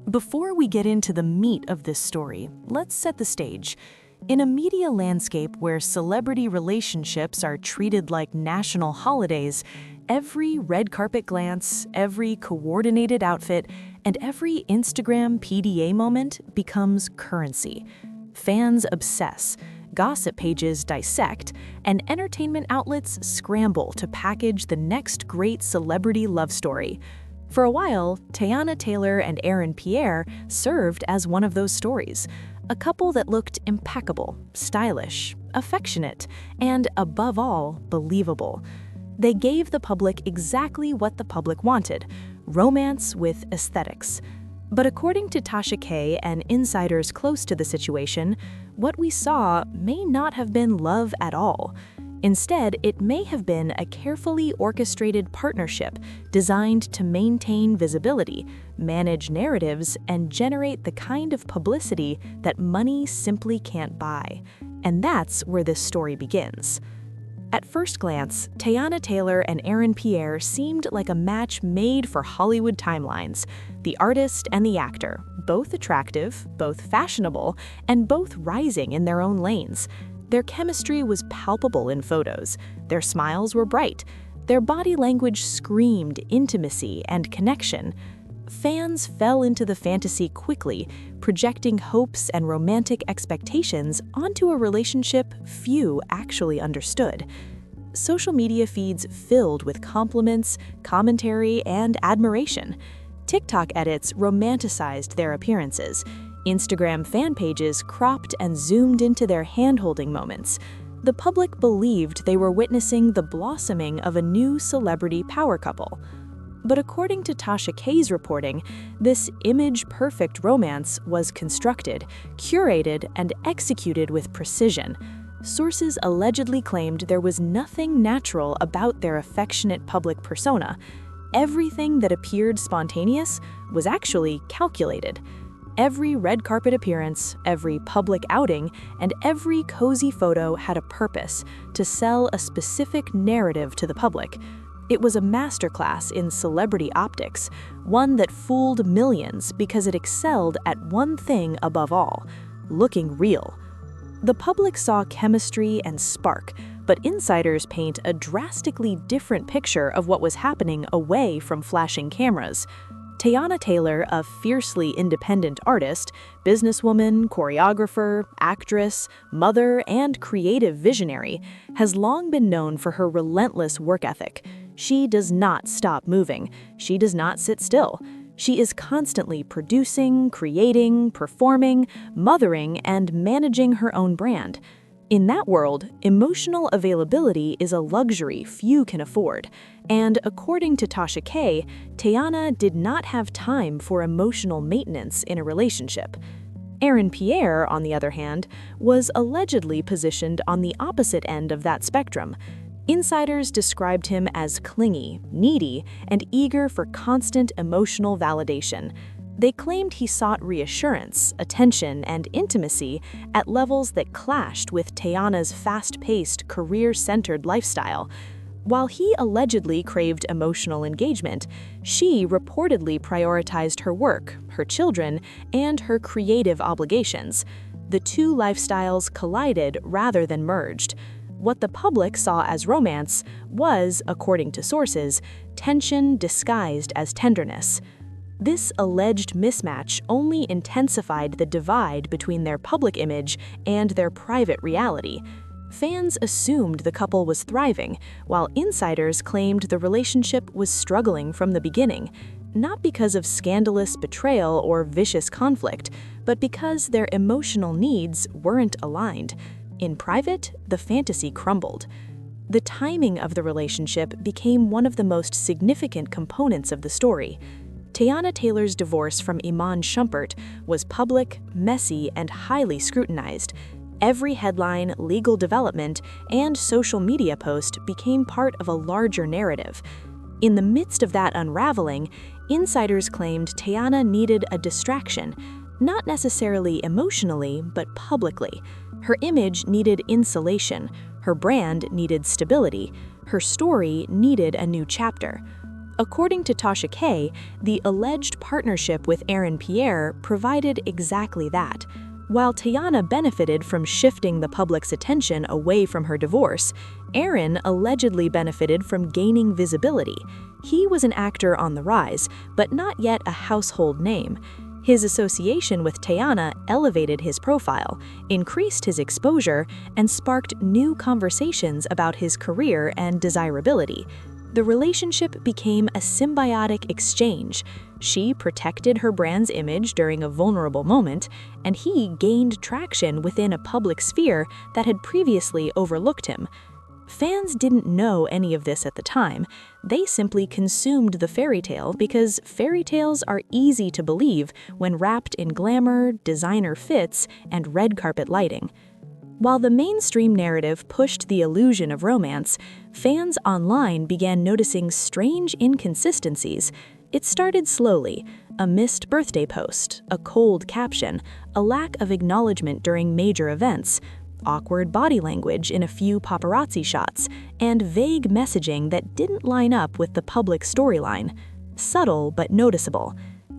Before we get into the meat of this story, let's set the stage. In a media landscape where celebrity relationships are treated like national holidays, every red carpet glance, every coordinated outfit, and every Instagram PDA moment becomes currency. Fans obsess, gossip pages dissect, and entertainment outlets scramble to package the next great celebrity love story. For a while, Teyana Taylor and Aaron Pierre served as one of those stories, a couple that looked impeccable, stylish, affectionate, and above all, believable. They gave the public exactly what the public wanted: romance with aesthetics. But according to Tasha K and insiders close to the situation, what we saw may not have been love at all. Instead, it may have been a carefully orchestrated partnership designed to maintain visibility, manage narratives, and generate the kind of publicity that money simply can't buy. And that's where this story begins. At first glance, Teyana Taylor and Aaron Pierre seemed like a match made for Hollywood timelines. The artist and the actor, both attractive, both fashionable, and both rising in their own lanes. Their chemistry was palpable in photos. Their smiles were bright. Their body language screamed intimacy and connection. Fans fell into the fantasy quickly, projecting hopes and romantic expectations onto a relationship few actually understood. Social media feeds filled with compliments, commentary, and admiration. TikTok edits romanticized their appearances. Instagram fan pages cropped and zoomed into their hand-holding moments. The public believed they were witnessing the blossoming of a new celebrity power couple. But according to Tasha K's reporting, this image-perfect romance was constructed, curated, and executed with precision. Sources allegedly claimed there was nothing natural about their affectionate public persona. Everything that appeared spontaneous was actually calculated. Every red carpet appearance, every public outing, and every cozy photo had a purpose: to sell a specific narrative to the public. It was a masterclass in celebrity optics, one that fooled millions because it excelled at one thing above all: looking real. The public saw chemistry and spark, but insiders paint a drastically different picture of what was happening away from flashing cameras. Teyana Taylor, a fiercely independent artist, businesswoman, choreographer, actress, mother, and creative visionary, has long been known for her relentless work ethic. She does not stop moving. She does not sit still. She is constantly producing, creating, performing, mothering, and managing her own brand. In that world, emotional availability is a luxury few can afford. And according to Tasha K, Teyana did not have time for emotional maintenance in a relationship. Aaron Pierre, on the other hand, was allegedly positioned on the opposite end of that spectrum. Insiders described him as clingy, needy, and eager for constant emotional validation. They claimed he sought reassurance, attention, and intimacy at levels that clashed with Teyana's fast-paced, career-centered lifestyle. While he allegedly craved emotional engagement, she reportedly prioritized her work, her children, and her creative obligations. The two lifestyles collided rather than merged. What the public saw as romance was, according to sources, tension disguised as tenderness. This alleged mismatch only intensified the divide between their public image and their private reality. Fans assumed the couple was thriving, while insiders claimed the relationship was struggling from the beginning, not because of scandalous betrayal or vicious conflict, but because their emotional needs weren't aligned. In private, the fantasy crumbled. The timing of the relationship became one of the most significant components of the story. Teyana Taylor's divorce from Iman Shumpert was public, messy, and highly scrutinized. Every headline, legal development, and social media post became part of a larger narrative. In the midst of that unraveling, insiders claimed Teyana needed a distraction, not necessarily emotionally, but publicly. Her image needed insulation, her brand needed stability, her story needed a new chapter. According to Tasha K, the alleged partnership with Aaron Pierre provided exactly that. While Tayana benefited from shifting the public's attention away from her divorce, Aaron allegedly benefited from gaining visibility. He was an actor on the rise, but not yet a household name. His association with Tayana elevated his profile, increased his exposure, and sparked new conversations about his career and desirability. The relationship became a symbiotic exchange. She protected her brand's image during a vulnerable moment, and he gained traction within a public sphere that had previously overlooked him. Fans didn't know any of this at the time. They simply consumed the fairy tale because fairy tales are easy to believe when wrapped in glamour, designer fits, and red carpet lighting. While the mainstream narrative pushed the illusion of romance, fans online began noticing strange inconsistencies. It started slowly: a missed birthday post, a cold caption, a lack of acknowledgement during major events, awkward body language in a few paparazzi shots, and vague messaging that didn't line up with the public storyline. Subtle but noticeable.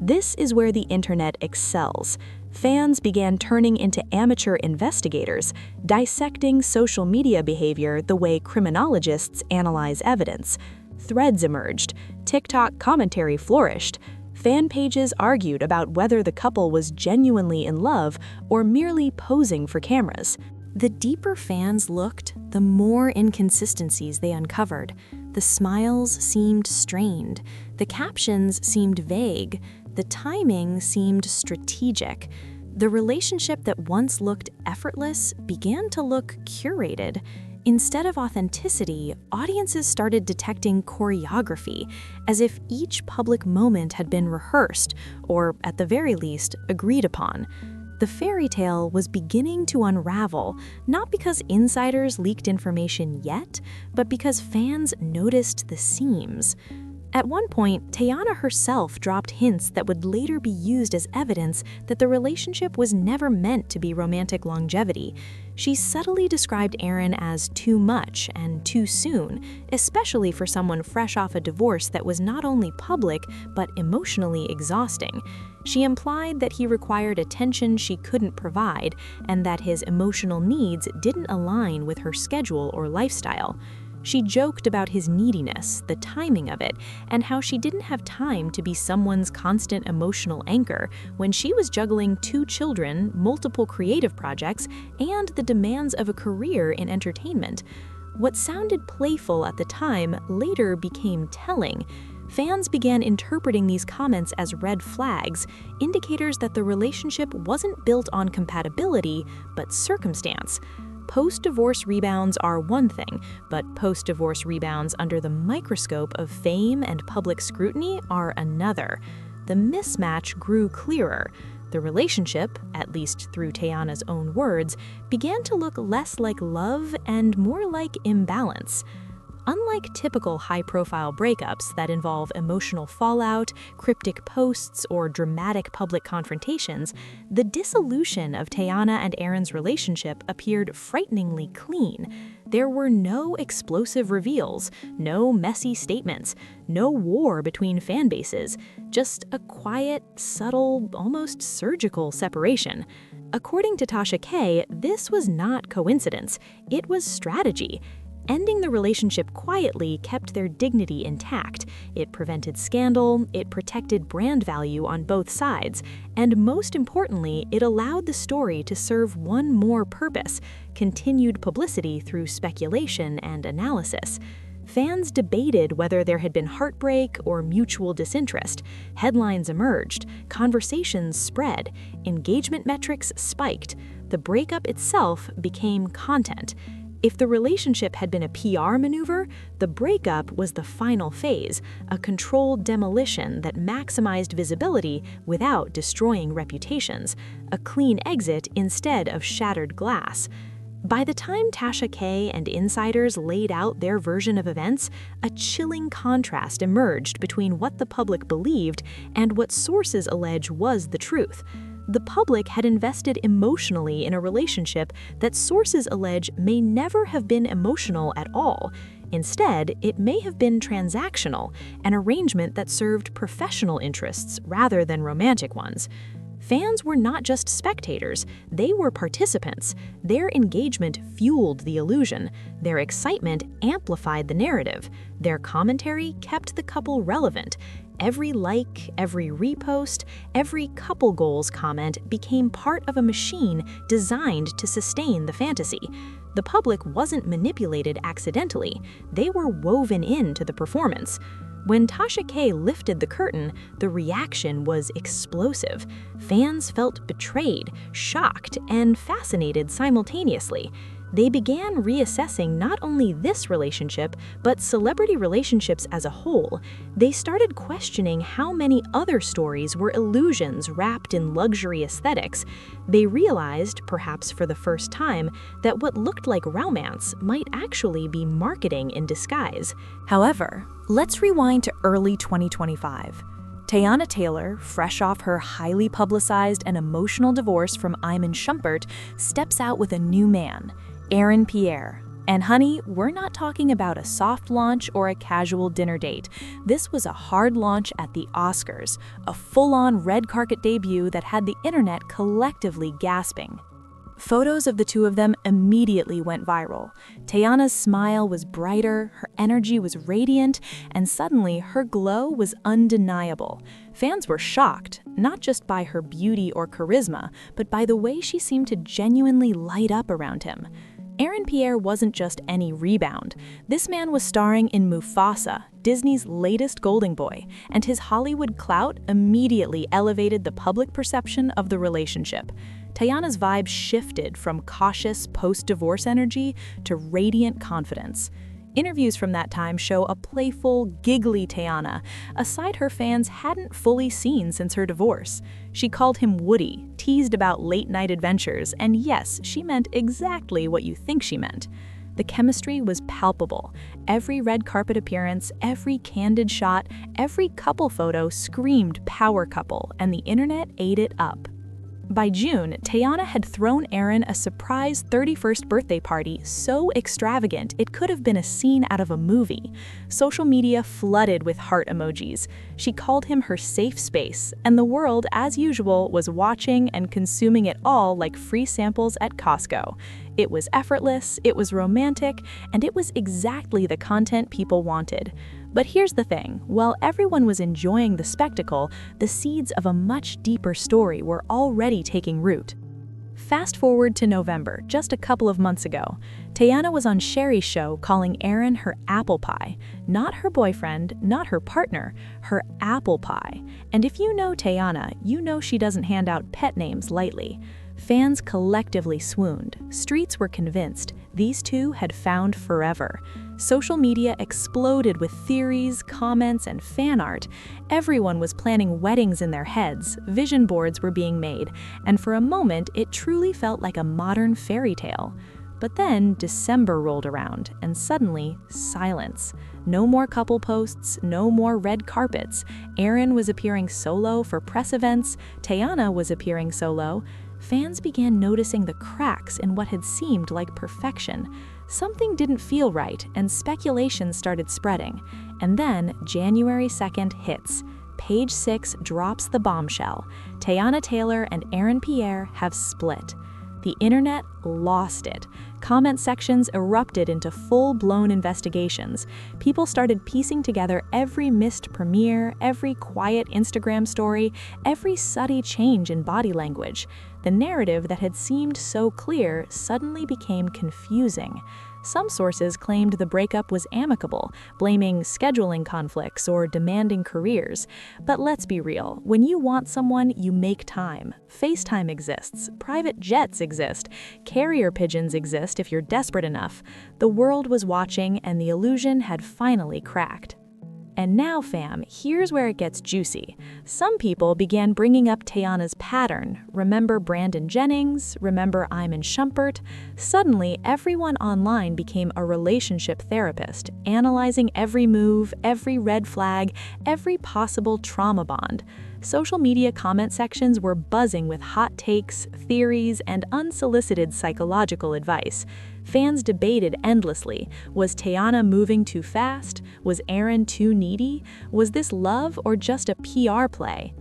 This is where the internet excels. Fans began turning into amateur investigators, dissecting social media behavior the way criminologists analyze evidence. Threads emerged, TikTok commentary flourished, fan pages argued about whether the couple was genuinely in love or merely posing for cameras. The deeper fans looked, the more inconsistencies they uncovered. The smiles seemed strained, the captions seemed vague, the timing seemed strategic. The relationship that once looked effortless began to look curated. Instead of authenticity, audiences started detecting choreography, as if each public moment had been rehearsed, or at the very least, agreed upon. The fairy tale was beginning to unravel, not because insiders leaked information yet, but because fans noticed the seams. At one point, Tayana herself dropped hints that would later be used as evidence that the relationship was never meant to be romantic longevity. She subtly described Aaron as too much and too soon, especially for someone fresh off a divorce that was not only public, but emotionally exhausting. She implied that he required attention she couldn't provide, and that his emotional needs didn't align with her schedule or lifestyle. She joked about his neediness, the timing of it, and how she didn't have time to be someone's constant emotional anchor when she was juggling 2 children, multiple creative projects, and the demands of a career in entertainment. What sounded playful at the time later became telling. Fans began interpreting these comments as red flags, indicators that the relationship wasn't built on compatibility, but circumstance. Post-divorce rebounds are one thing, but post-divorce rebounds under the microscope of fame and public scrutiny are another. The mismatch grew clearer. The relationship, at least through Tayana's own words, began to look less like love and more like imbalance. Unlike typical high-profile breakups that involve emotional fallout, cryptic posts, or dramatic public confrontations, the dissolution of Tayana and Aaron's relationship appeared frighteningly clean. There were no explosive reveals, no messy statements, no war between fan bases, just a quiet, subtle, almost surgical separation. According to Tasha K, this was not coincidence, it was strategy. Ending the relationship quietly kept their dignity intact. It prevented scandal, it protected brand value on both sides, and most importantly, it allowed the story to serve one more purpose: continued publicity through speculation and analysis. Fans debated whether there had been heartbreak or mutual disinterest. Headlines emerged, conversations spread, engagement metrics spiked. The breakup itself became content. If the relationship had been a PR maneuver, the breakup was the final phase, a controlled demolition that maximized visibility without destroying reputations, a clean exit instead of shattered glass. By the time Tasha K and insiders laid out their version of events, a chilling contrast emerged between what the public believed and what sources allege was the truth. The public had invested emotionally in a relationship that sources allege may never have been emotional at all. Instead, it may have been transactional, an arrangement that served professional interests rather than romantic ones. Fans were not just spectators, they were participants. Their engagement fueled the illusion. Their excitement amplified the narrative. Their commentary kept the couple relevant. Every like, every repost, every couple goals comment became part of a machine designed to sustain the fantasy. The public wasn't manipulated accidentally, they were woven into the performance. When Tasha K lifted the curtain, the reaction was explosive. Fans felt betrayed, shocked, and fascinated simultaneously. They began reassessing not only this relationship, but celebrity relationships as a whole. They started questioning how many other stories were illusions wrapped in luxury aesthetics. They realized, perhaps for the first time, that what looked like romance might actually be marketing in disguise. However, let's rewind to early 2025. Teyana Taylor, fresh off her highly publicized and emotional divorce from Aaron Pierre, steps out with a new man, Aaron Pierre. And honey, we're not talking about a soft launch or a casual dinner date. This was a hard launch at the Oscars, a full-on red carpet debut that had the internet collectively gasping. Photos of the two of them immediately went viral. Teyana's smile was brighter, her energy was radiant, and suddenly her glow was undeniable. Fans were shocked, not just by her beauty or charisma, but by the way she seemed to genuinely light up around him. Aaron Pierre wasn't just any rebound. This man was starring in Mufasa, Disney's latest golden boy, and his Hollywood clout immediately elevated the public perception of the relationship. Teyana's vibe shifted from cautious post-divorce energy to radiant confidence. Interviews from that time show a playful, giggly Teyana, a side her fans hadn't fully seen since her divorce. She called him Woody, teased about late-night adventures, and yes, she meant exactly what you think she meant. The chemistry was palpable. Every red carpet appearance, every candid shot, every couple photo screamed power couple, and the internet ate it up. By June, Teyana had thrown Aaron a surprise 31st birthday party so extravagant it could have been a scene out of a movie. Social media flooded with heart emojis. She called him her safe space, and the world, as usual, was watching and consuming it all like free samples at Costco. It was effortless, it was romantic, and it was exactly the content people wanted. But here's the thing, while everyone was enjoying the spectacle, the seeds of a much deeper story were already taking root. Fast forward to November, just a couple of months ago. Teyana was on Sherry's show calling Aaron her apple pie. Not her boyfriend, not her partner, her apple pie. And if you know Teyana, you know she doesn't hand out pet names lightly. Fans collectively swooned. Streets were convinced these two had found forever. Social media exploded with theories, comments, and fan art. Everyone was planning weddings in their heads, vision boards were being made, and for a moment it truly felt like a modern fairy tale. But then December rolled around, and suddenly, silence. No more couple posts, no more red carpets. Aaron was appearing solo for press events, Teyana was appearing solo. Fans began noticing the cracks in what had seemed like perfection. Something didn't feel right, and speculation started spreading. And then, January 2nd hits. Page 6 drops the bombshell. Teyana Taylor and Aaron Pierre have split. The internet lost it. Comment sections erupted into full-blown investigations. People started piecing together every missed premiere, every quiet Instagram story, every subtle change in body language. The narrative that had seemed so clear suddenly became confusing. Some sources claimed the breakup was amicable, blaming scheduling conflicts or demanding careers. But let's be real, when you want someone, you make time. FaceTime exists, private jets exist, carrier pigeons exist if you're desperate enough. The world was watching, and the illusion had finally cracked. And now, fam, here's where it gets juicy. Some people began bringing up Teyana's pattern. Remember Brandon Jennings? Remember Aaron Pierre? Suddenly, everyone online became a relationship therapist, analyzing every move, every red flag, every possible trauma bond. social media comment sections were buzzing with hot takes, theories, and unsolicited psychological advice. Fans debated endlessly. Was Teyana moving too fast? Was Aaron too needy? Was this love or just a PR play?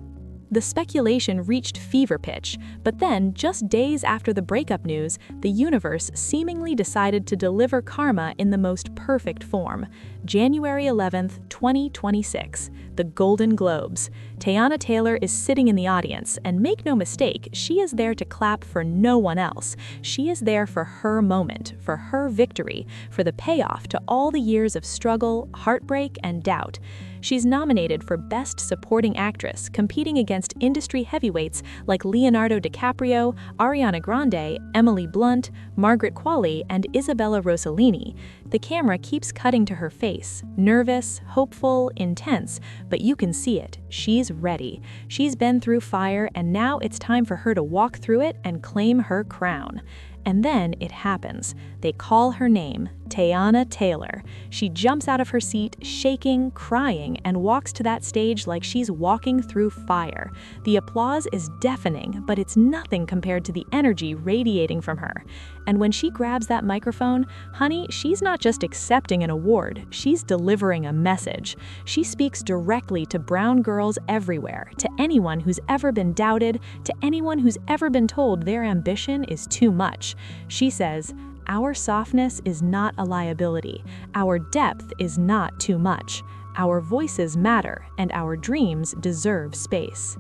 The speculation reached fever pitch, but then, just days after the breakup news, the universe seemingly decided to deliver karma in the most perfect form. January 11th, 2026, the Golden Globes. Teyana Taylor is sitting in the audience, and make no mistake, she is there to clap for no one else. She is there for her moment, for her victory, for the payoff to all the years of struggle, heartbreak, and doubt. She's nominated for Best Supporting Actress, competing against industry heavyweights like Leonardo DiCaprio, Ariana Grande, Emily Blunt, Margaret Qualley, and Isabella Rossellini. The camera keeps cutting to her face, nervous, hopeful, intense, but you can see it. She's ready. She's been through fire, and now it's time for her to walk through it and claim her crown. And then it happens. They call her name, Teyana Taylor. She jumps out of her seat, shaking, crying, and walks to that stage like she's walking through fire. The applause is deafening, but it's nothing compared to the energy radiating from her. And when she grabs that microphone, honey, she's not just accepting an award, she's delivering a message. She speaks directly to brown girls everywhere, to anyone who's ever been doubted, to anyone who's ever been told their ambition is too much. She says, "Our softness is not a liability. Our depth is not too much. Our voices matter, and our dreams deserve space."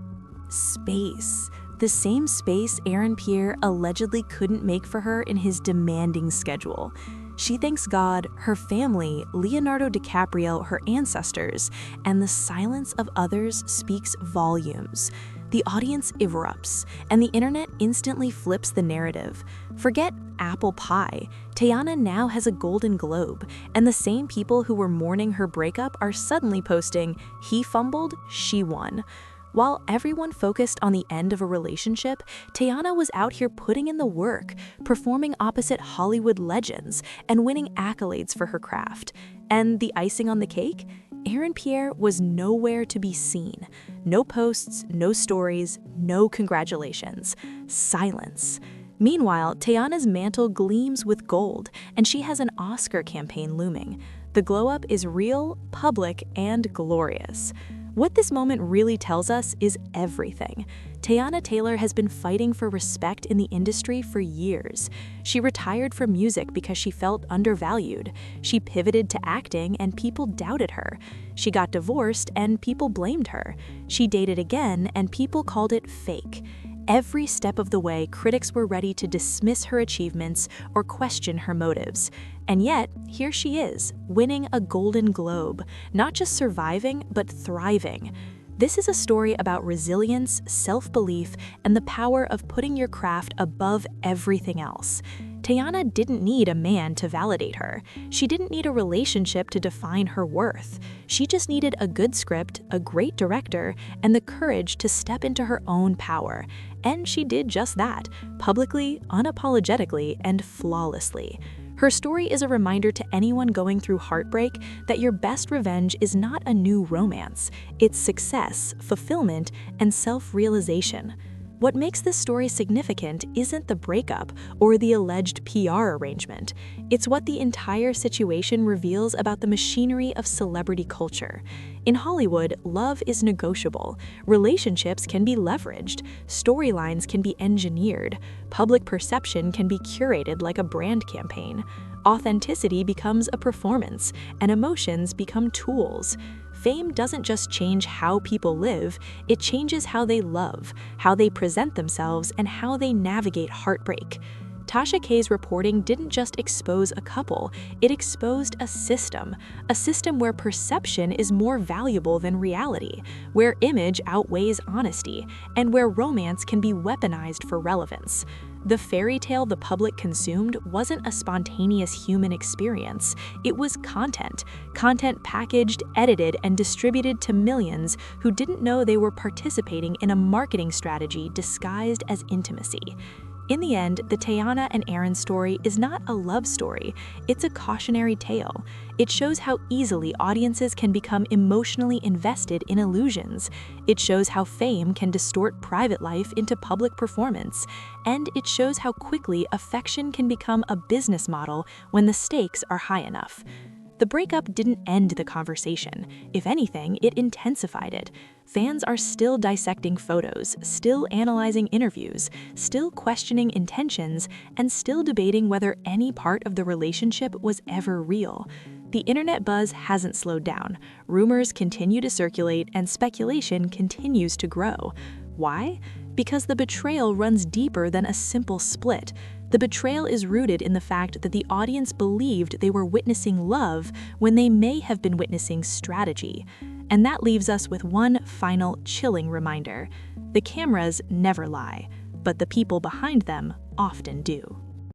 Space. The same space Aaron Pierre allegedly couldn't make for her in his demanding schedule. She thanks God, her family, Leonardo DiCaprio, her ancestors, and the silence of others speaks volumes. The audience erupts, and the internet instantly flips the narrative. Forget apple pie. Teyana now has a Golden Globe, and the same people who were mourning her breakup are suddenly posting, "He fumbled, she won." While everyone focused on the end of a relationship, Teyana was out here putting in the work, performing opposite Hollywood legends, and winning accolades for her craft. And the icing on the cake? Aaron Pierre was nowhere to be seen. No posts, no stories, no congratulations. Silence. Meanwhile, Teyana's mantle gleams with gold, and she has an Oscar campaign looming. The glow-up is real, public, and glorious. What this moment really tells us is everything. Teyana Taylor has been fighting for respect in the industry for years. She retired from music because she felt undervalued. She pivoted to acting and people doubted her. She got divorced and people blamed her. She dated again and people called it fake. Every step of the way, critics were ready to dismiss her achievements or question her motives. And yet, here she is, winning a Golden Globe, not just surviving, but thriving. This is a story about resilience, self-belief, and the power of putting your craft above everything else. Teyana didn't need a man to validate her. She didn't need a relationship to define her worth. She just needed a good script, a great director, and the courage to step into her own power. And she did just that, publicly, unapologetically, and flawlessly. Her story is a reminder to anyone going through heartbreak that your best revenge is not a new romance. It's success, fulfillment, and self-realization. What makes this story significant isn't the breakup or the alleged PR arrangement. It's what the entire situation reveals about the machinery of celebrity culture. In Hollywood, love is negotiable. Relationships can be leveraged. Storylines can be engineered. Public perception can be curated like a brand campaign. Authenticity becomes a performance, and emotions become tools. Fame doesn't just change how people live, it changes how they love, how they present themselves, and how they navigate heartbreak. Tasha K's reporting didn't just expose a couple, it exposed a system where perception is more valuable than reality, where image outweighs honesty, and where romance can be weaponized for relevance. The fairy tale the public consumed wasn't a spontaneous human experience. It was content packaged, edited, and distributed to millions who didn't know they were participating in a marketing strategy disguised as intimacy. In the end, the Tayana and Aaron story is not a love story, it's a cautionary tale. It shows how easily audiences can become emotionally invested in illusions. It shows how fame can distort private life into public performance. And it shows how quickly affection can become a business model when the stakes are high enough. The breakup didn't end the conversation. If anything, it intensified it. Fans are still dissecting photos, still analyzing interviews, still questioning intentions, and still debating whether any part of the relationship was ever real. The internet buzz hasn't slowed down. Rumors continue to circulate, and speculation continues to grow. Why? Because the betrayal runs deeper than a simple split. The betrayal is rooted in the fact that the audience believed they were witnessing love when they may have been witnessing strategy. And that leaves us with one final chilling reminder. The cameras never lie, but the people behind them often do.